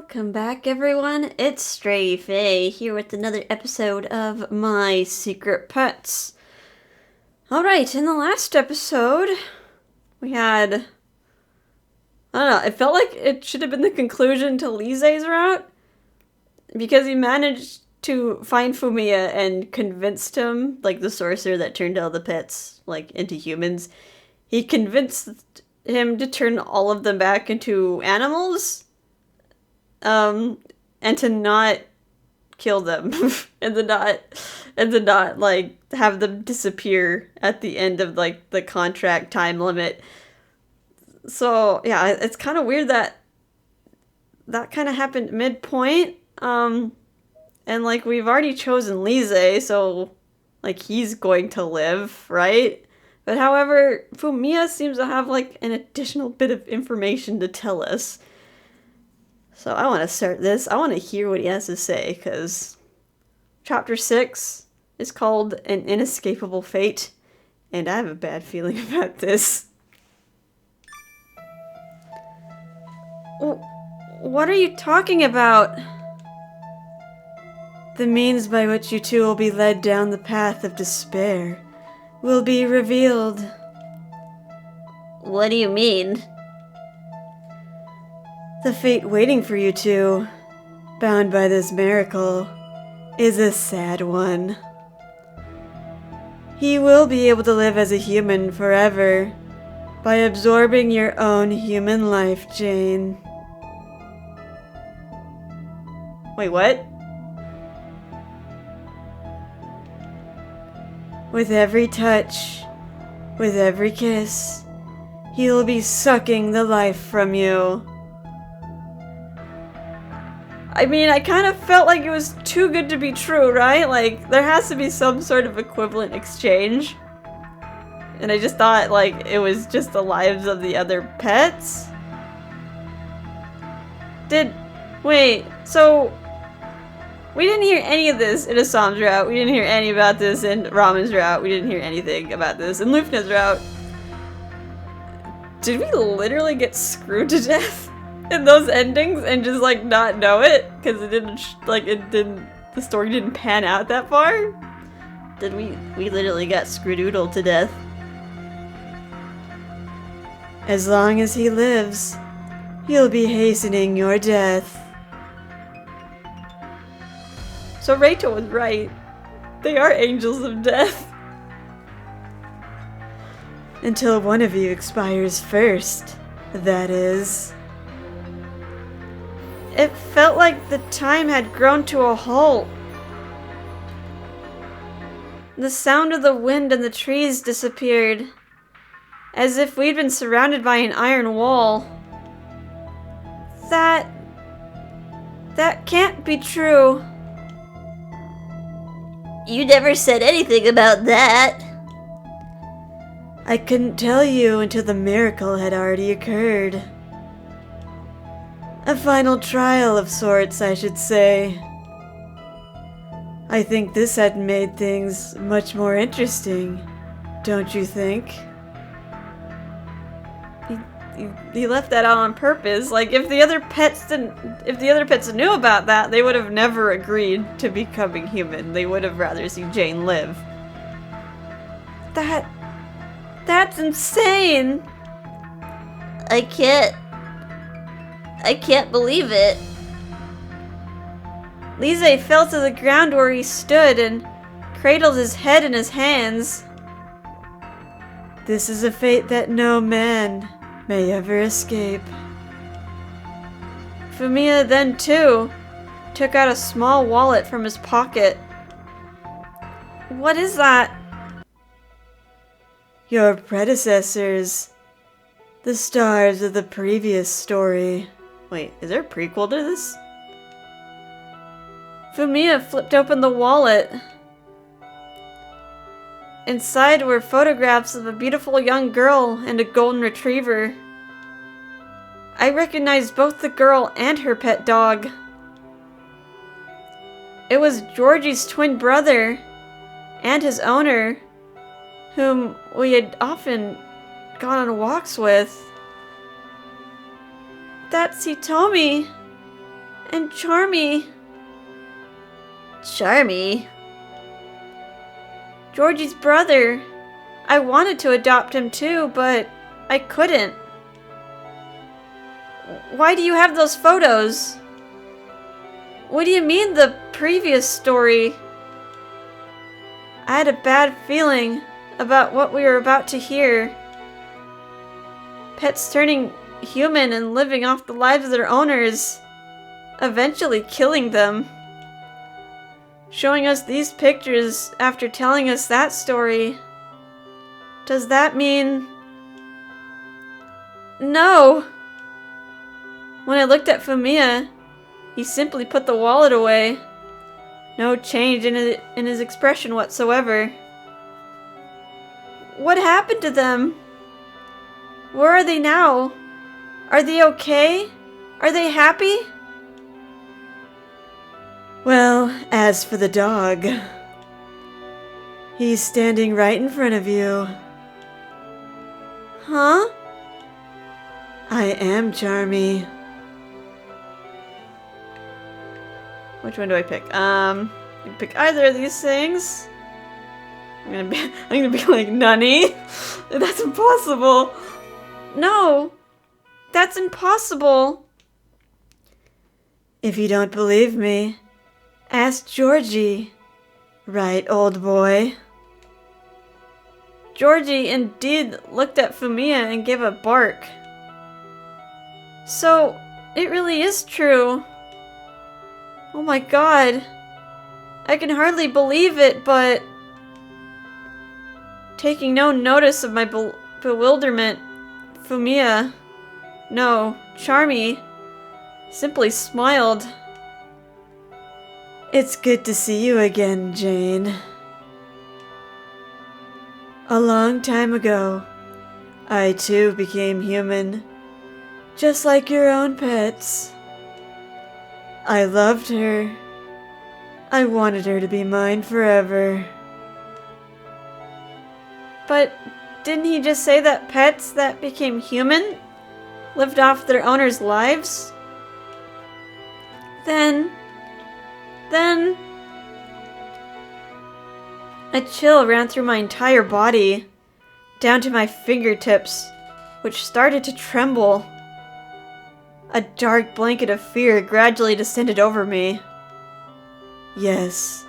Welcome back, everyone. It's Stray Faye here with another episode of My Secret Pets. Alright, in the last episode, we had... I don't know, it felt like it should have been the conclusion to Lize's route, because he managed to find Fumiya and convinced him, like the sorcerer that turned all the pets, like, into humans. He convinced him to turn all of them back into animals. And to not kill them, and to not, like, have them disappear at the end of, like, the contract time limit. So, yeah, it's kind of weird that kind of happened midpoint, and, like, we've already chosen Lize, so, like, he's going to live, right? But however, Fumiya seems to have, like, an additional bit of information to tell us. So I want to start this. I want to hear what he has to say, because Chapter 6 is called An Inescapable Fate, and I have a bad feeling about this. What are you talking about? The means by which you two will be led down the path of despair will be revealed. What do you mean? The fate waiting for you two, bound by this miracle, is a sad one. He will be able to live as a human forever by absorbing your own human life, Jane. Wait, what? With every touch, with every kiss, he will be sucking the life from you. I mean, I kind of felt like it was too good to be true, right? Like, there has to be some sort of equivalent exchange. And I just thought, like, it was just the lives of the other pets? Wait, so... We didn't hear any of this in Assam's route. We didn't hear any about this in Ramen's route. We didn't hear anything about this in Lufna's route. Did we literally get screwed to death in those endings and just, like, not know it? Because it didn't, the story didn't pan out that far? Did we literally got screwdoodled to death. As long as he lives, he'll be hastening your death. So Rachel was right. They are angels of death. Until one of you expires first, that is. It felt like the time had grown to a halt. The sound of the wind and the trees disappeared, as if we'd been surrounded by an iron wall. That can't be true. You never said anything about that. I couldn't tell you until the miracle had already occurred. A final trial of sorts, I should say. I think this had made things much more interesting, don't you think? He left that out on purpose. Like, if the other pets knew about that, they would have never agreed to becoming human. They would have rather seen Jane live. That's insane! I can't believe it. Lize fell to the ground where he stood and cradled his head in his hands. This is a fate that no man may ever escape. Fumiya then, too, took out a small wallet from his pocket. What is that? Your predecessors. The stars of the previous story. Wait, is there a prequel to this? Fumiya flipped open the wallet. Inside were photographs of a beautiful young girl and a golden retriever. I recognized both the girl and her pet dog. It was Georgie's twin brother and his owner, whom we had often gone on walks with. That's Hitomi. And Charmy. Charmy? Georgie's brother. I wanted to adopt him too, but I couldn't. Why do you have those photos? What do you mean the previous story? I had a bad feeling about what we were about to hear. Pets turning human and living off the lives of their owners, eventually killing them. Showing us these pictures after telling us that story. Does that mean... No! When I looked at Fumiya, he simply put the wallet away. No change in his expression whatsoever. What happened to them? Where are they now? Are they okay? Are they happy? Well, as for the dog, he's standing right in front of you. Huh? I am Charmy. Which one do I pick? I can pick either of these things. I'm gonna be like Nunny. That's impossible. No, that's impossible. If you don't believe me, ask Georgie. Right, old boy? Georgie indeed looked at Fumiya and gave a bark. So, it really is true. Oh my god. I can hardly believe it, but... Taking no notice of my bewilderment, Fumiya, no, Charmy, simply smiled. It's good to see you again, Jane. A long time ago, I too became human, just like your own pets. I loved her. I wanted her to be mine forever. But didn't he just say that pets that became human lived off their owners' lives? Then... A chill ran through my entire body, down to my fingertips, which started to tremble. A dark blanket of fear gradually descended over me. Yes,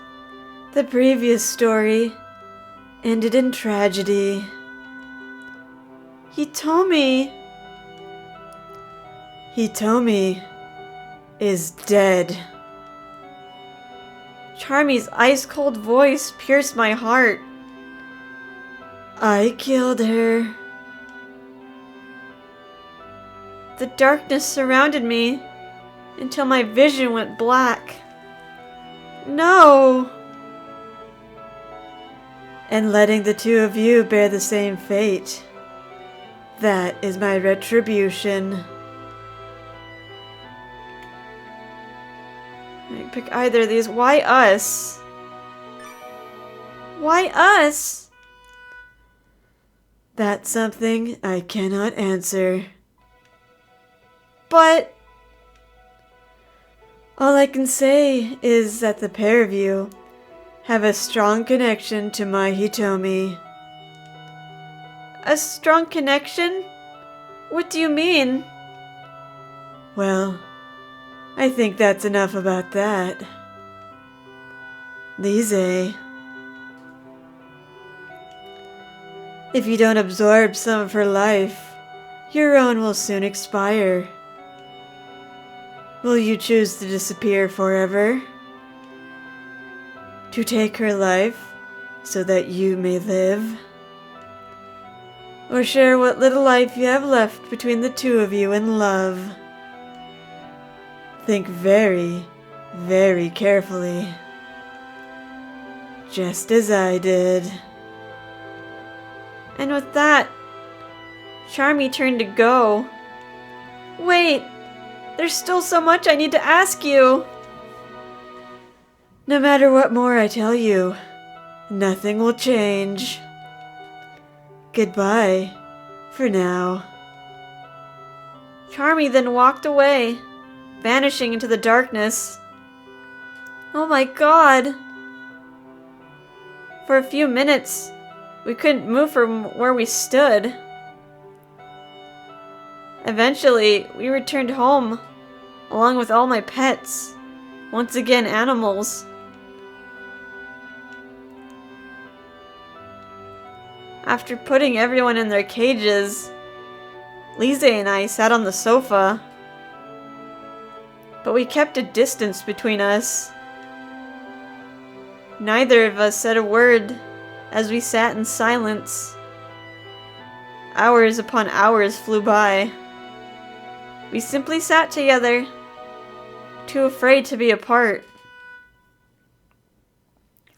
the previous story ended in tragedy. Hitomi is dead. Charmy's ice-cold voice pierced my heart. I killed her. The darkness surrounded me until my vision went black. No! And letting the two of you bear the same fate. That is my retribution. I can pick either of these. Why us? Why us? That's something I cannot answer. But... All I can say is that the pair of you have a strong connection to my Hitomi. A strong connection? What do you mean? Well, I think that's enough about that. Lize, if you don't absorb some of her life, your own will soon expire. Will you choose to disappear forever? To take her life so that you may live? Or share what little life you have left between the two of you in love? Think very, very carefully. Just as I did. And with that, Charmy turned to go. Wait! There's still so much I need to ask you! No matter what more I tell you, nothing will change. Goodbye, for now. Charmy then walked away, vanishing into the darkness. Oh my god! For a few minutes, we couldn't move from where we stood. Eventually, we returned home, along with all my pets. Once again, animals. After putting everyone in their cages, Lize and I sat on the sofa. But we kept a distance between us. Neither of us said a word as we sat in silence. Hours upon hours flew by. We simply sat together, too afraid to be apart.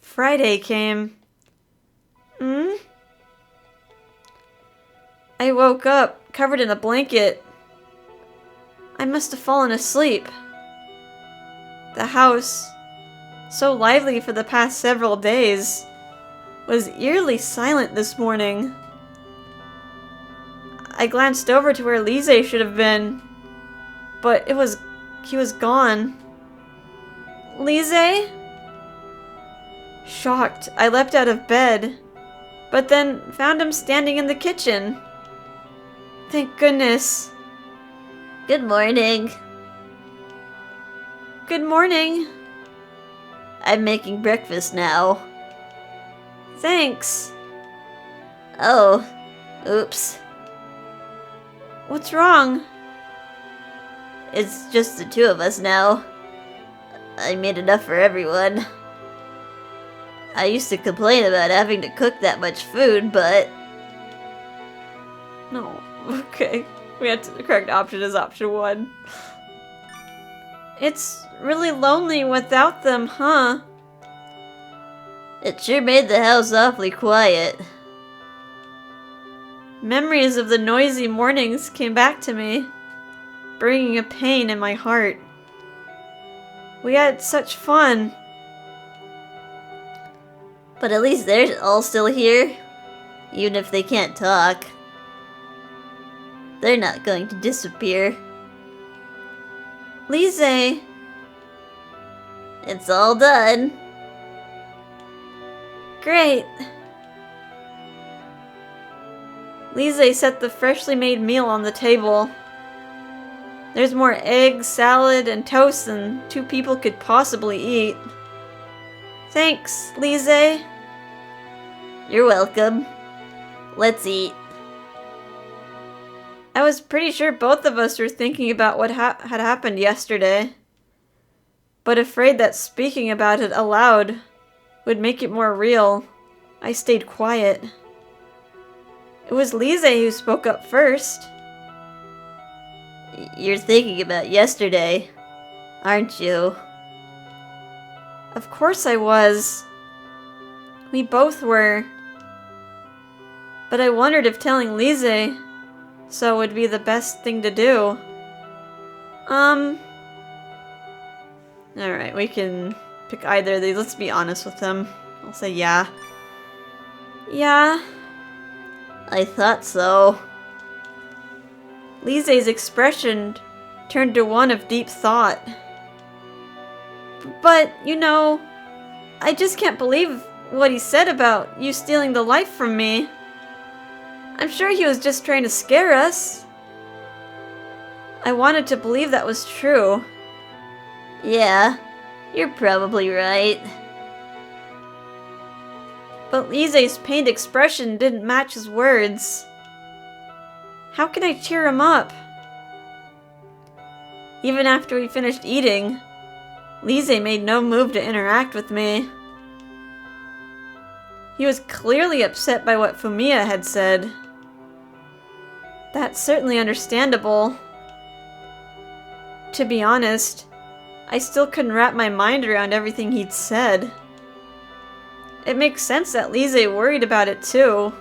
Friday came. I woke up, covered in a blanket. I must have fallen asleep. The house, so lively for the past several days, was eerily silent this morning. I glanced over to where Lize should have been, but he was gone. Lize? Shocked, I leapt out of bed, but then found him standing in the kitchen. Thank goodness. Good morning. Good morning. I'm making breakfast now. Thanks. Oh, oops. What's wrong? It's just the two of us now. I made enough for everyone. I used to complain about having to cook that much food, but... No. Okay. The correct option is option 1. It's really lonely without them, huh? It sure made the house awfully quiet. Memories of the noisy mornings came back to me, bringing a pain in my heart. We had such fun. But at least they're all still here, even if they can't talk. They're not going to disappear. Lize! It's all done. Great! Lize set the freshly made meal on the table. There's more eggs, salad, and toast than 2 people could possibly eat. Thanks, Lize. You're welcome. Let's eat. I was pretty sure both of us were thinking about what had happened yesterday, but afraid that speaking about it aloud would make it more real, I stayed quiet. It was Lize who spoke up first. You're thinking about yesterday, aren't you? Of course I was. We both were. But I wondered if telling Lize so would be the best thing to do. Alright, we can pick either of these. Let's be honest with them. I'll say yeah. Yeah. I thought so. Lize's expression turned to one of deep thought. But, you know, I just can't believe what he said about you stealing the life from me. I'm sure he was just trying to scare us. I wanted to believe that was true. Yeah, you're probably right. But Lize's pained expression didn't match his words. How can I cheer him up? Even after we finished eating, Lize made no move to interact with me. He was clearly upset by what Fumiya had said. That's certainly understandable. To be honest, I still couldn't wrap my mind around everything he'd said. It makes sense that Lize worried about it too.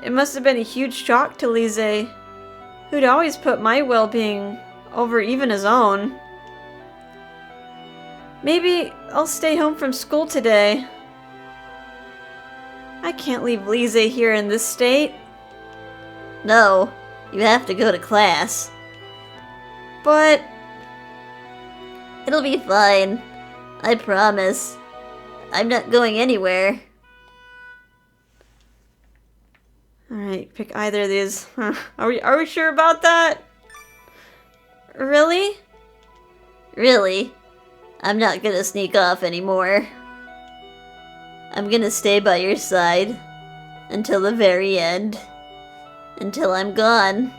It must have been a huge shock to Lize, who'd always put my well-being over even his own. Maybe I'll stay home from school today. I can't leave Lize here in this state. No, you have to go to class. But It'll be fine. I promise. I'm not going anywhere. alright, pick either of these. Huh. Are we sure about that? Really? Really? I'm not gonna sneak off anymore. I'm gonna stay by your side until the very end. Until I'm gone.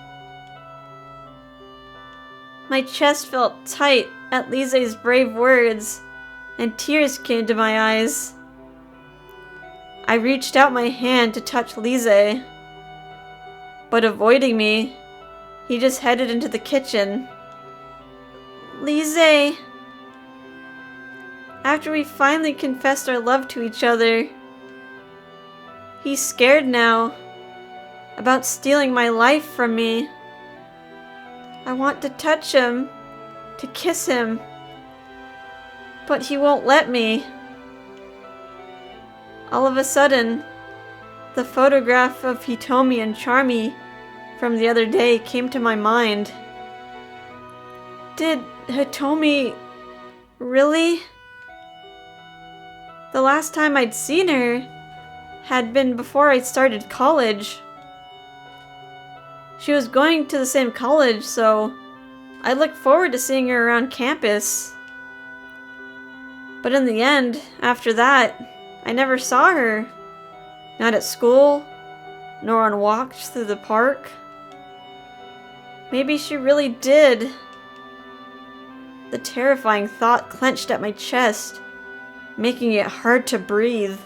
My chest felt tight at Lize's brave words, and tears came to my eyes. I reached out my hand to touch Lize, but avoiding me, he just headed into the kitchen. Lize! After we finally confessed our love to each other, he's scared now about stealing my life from me. I want to touch him, to kiss him, but he won't let me. All of a sudden, the photograph of Hitomi and Charmy from the other day came to my mind. Did Hitomi really? The last time I'd seen her had been before I started college. She was going to the same college, so I looked forward to seeing her around campus. But in the end, after that, I never saw her. Not at school, nor on walks through the park. Maybe she really did. The terrifying thought clenched at my chest, making it hard to breathe.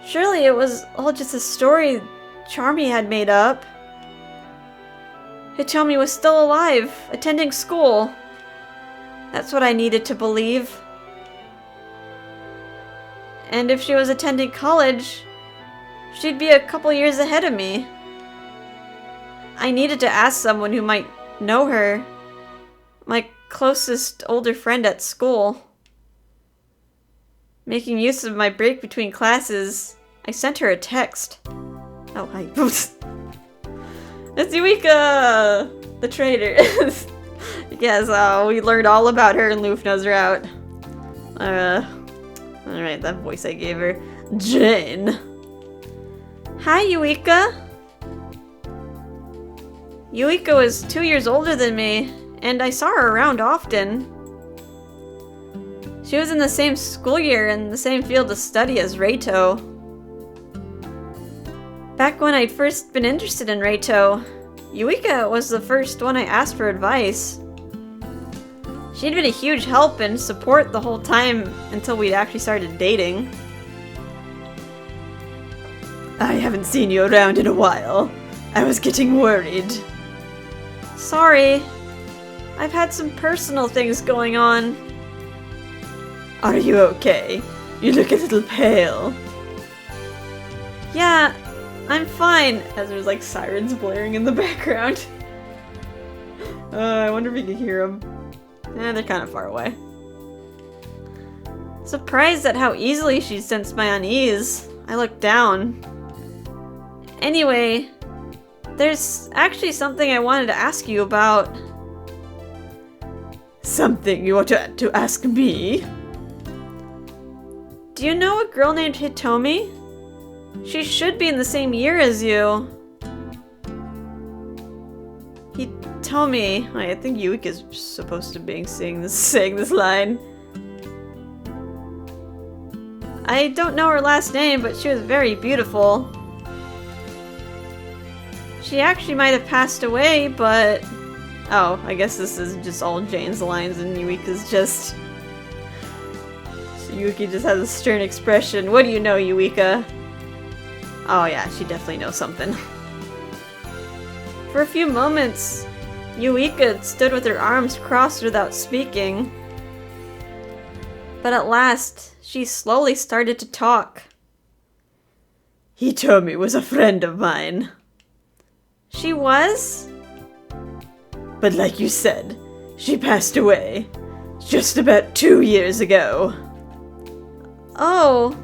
Surely it was all just a story Charmy had made up. Hitomi was still alive, attending school. That's what I needed to believe. And if she was attending college, she'd be a couple years ahead of me. I needed to ask someone who might know her. My closest older friend at school. Making use of my break between classes, I sent her a text. Oh, hi. It's Eureka! The traitor. Yes, we learned all about her in Lufna's route. Alright, that voice I gave her. Jane. Hi, Eureka. Eureka was 2 years older than me, and I saw her around often. She was in the same school year and the same field of study as Reito. Back when I'd first been interested in Reito, Eureka was the first one I asked for advice. She'd been a huge help and support the whole time until we'd actually started dating. I haven't seen you around in a while. I was getting worried. Sorry. I've had some personal things going on. Are you okay? You look a little pale. Yeah, I'm fine. As there's like sirens blaring in the background. I wonder if you can hear them. They're kind of far away. Surprised at how easily she sensed my unease, I looked down. Anyway, there's actually something I wanted to ask you about. Something you want to ask me? Do you know a girl named Hitomi? She should be in the same year as you. Hitomi. I think Yuika's supposed to be saying this line. I don't know her last name, but she was very beautiful. She actually might have passed away, but... Oh, I guess this is just all Jane's lines and Yuika's just... So Yuiki just has a stern expression. What do you know, Yuika? Oh yeah, she definitely knows something. For a few moments, Eureka stood with her arms crossed without speaking. But at last, she slowly started to talk. Hitomi was a friend of mine. She was? But like you said, she passed away just about 2 years ago. Oh.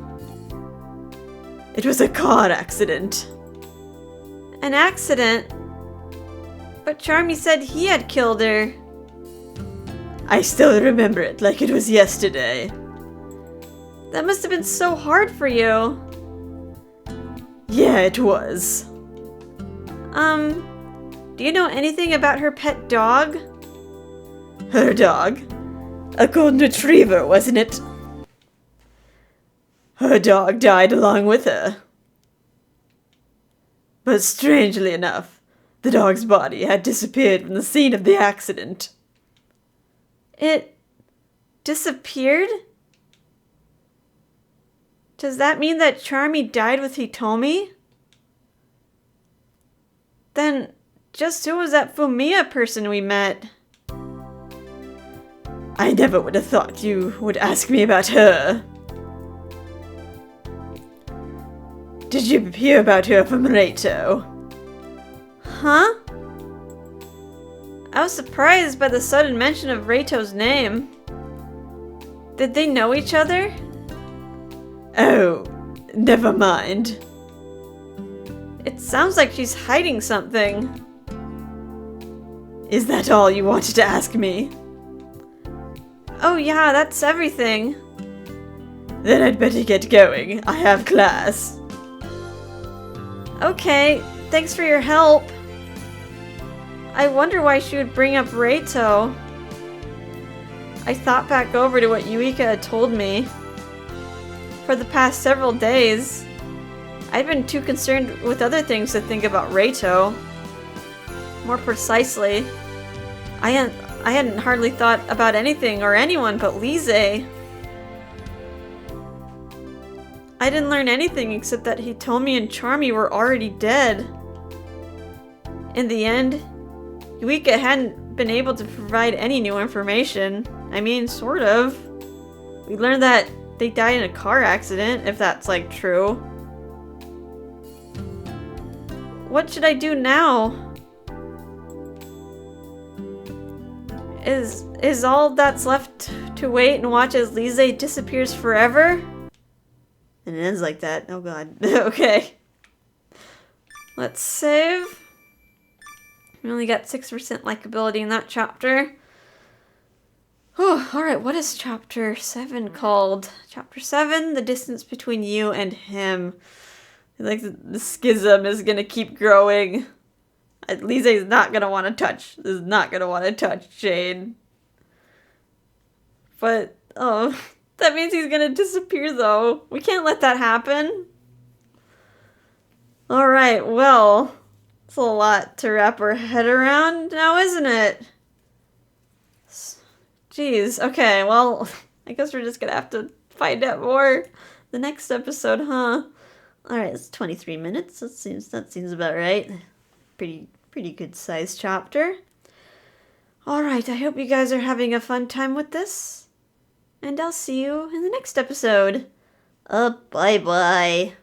It was a car accident. An accident? But Charmy said he had killed her. I still remember it like it was yesterday. That must have been so hard for you. Yeah, it was. Do you know anything about her pet dog? Her dog? A golden retriever, wasn't it? Her dog died along with her. But strangely enough, the dog's body had disappeared from the scene of the accident. It disappeared? Does that mean that Charmy died with Hitomi? Then, just who was that Fumiya person we met? I never would have thought you would ask me about her. Did you hear about her from Reito? Huh? I was surprised by the sudden mention of Reito's name. Did they know each other? Oh, never mind. It sounds like she's hiding something. Is that all you wanted to ask me? Oh yeah, that's everything. Then I'd better get going. I have class. Okay, thanks for your help. I wonder why she would bring up Reito. I thought back over to what Yuika had told me. For the past several days, I'd been too concerned with other things to think about Reito. More precisely, I hadn't hardly thought about anything or anyone but Lize. I didn't learn anything except that Hitomi and Charmy were already dead. In the end, Yuika hadn't been able to provide any new information. I mean, sort of. We learned that they died in a car accident, if that's, like, true. What should I do now? Is all that's left to wait and watch as Lize disappears forever? And it ends like that. Oh god. Okay. Let's save. We only got 6% likability in that chapter. Oh, alright, what is chapter 7 called? Chapter 7, the distance between you and him. I feel like the schism is gonna keep growing. Lize is not gonna want to touch Jane. But, oh, that means he's gonna disappear though. We can't let that happen. Alright, well, it's a lot to wrap our head around now, isn't it? Jeez, okay, well, I guess we're just gonna have to find out more the next episode, huh? Alright, it's 23 minutes. That seems about right. Pretty good sized chapter. Alright, I hope you guys are having a fun time with this. And I'll see you in the next episode. Bye-bye.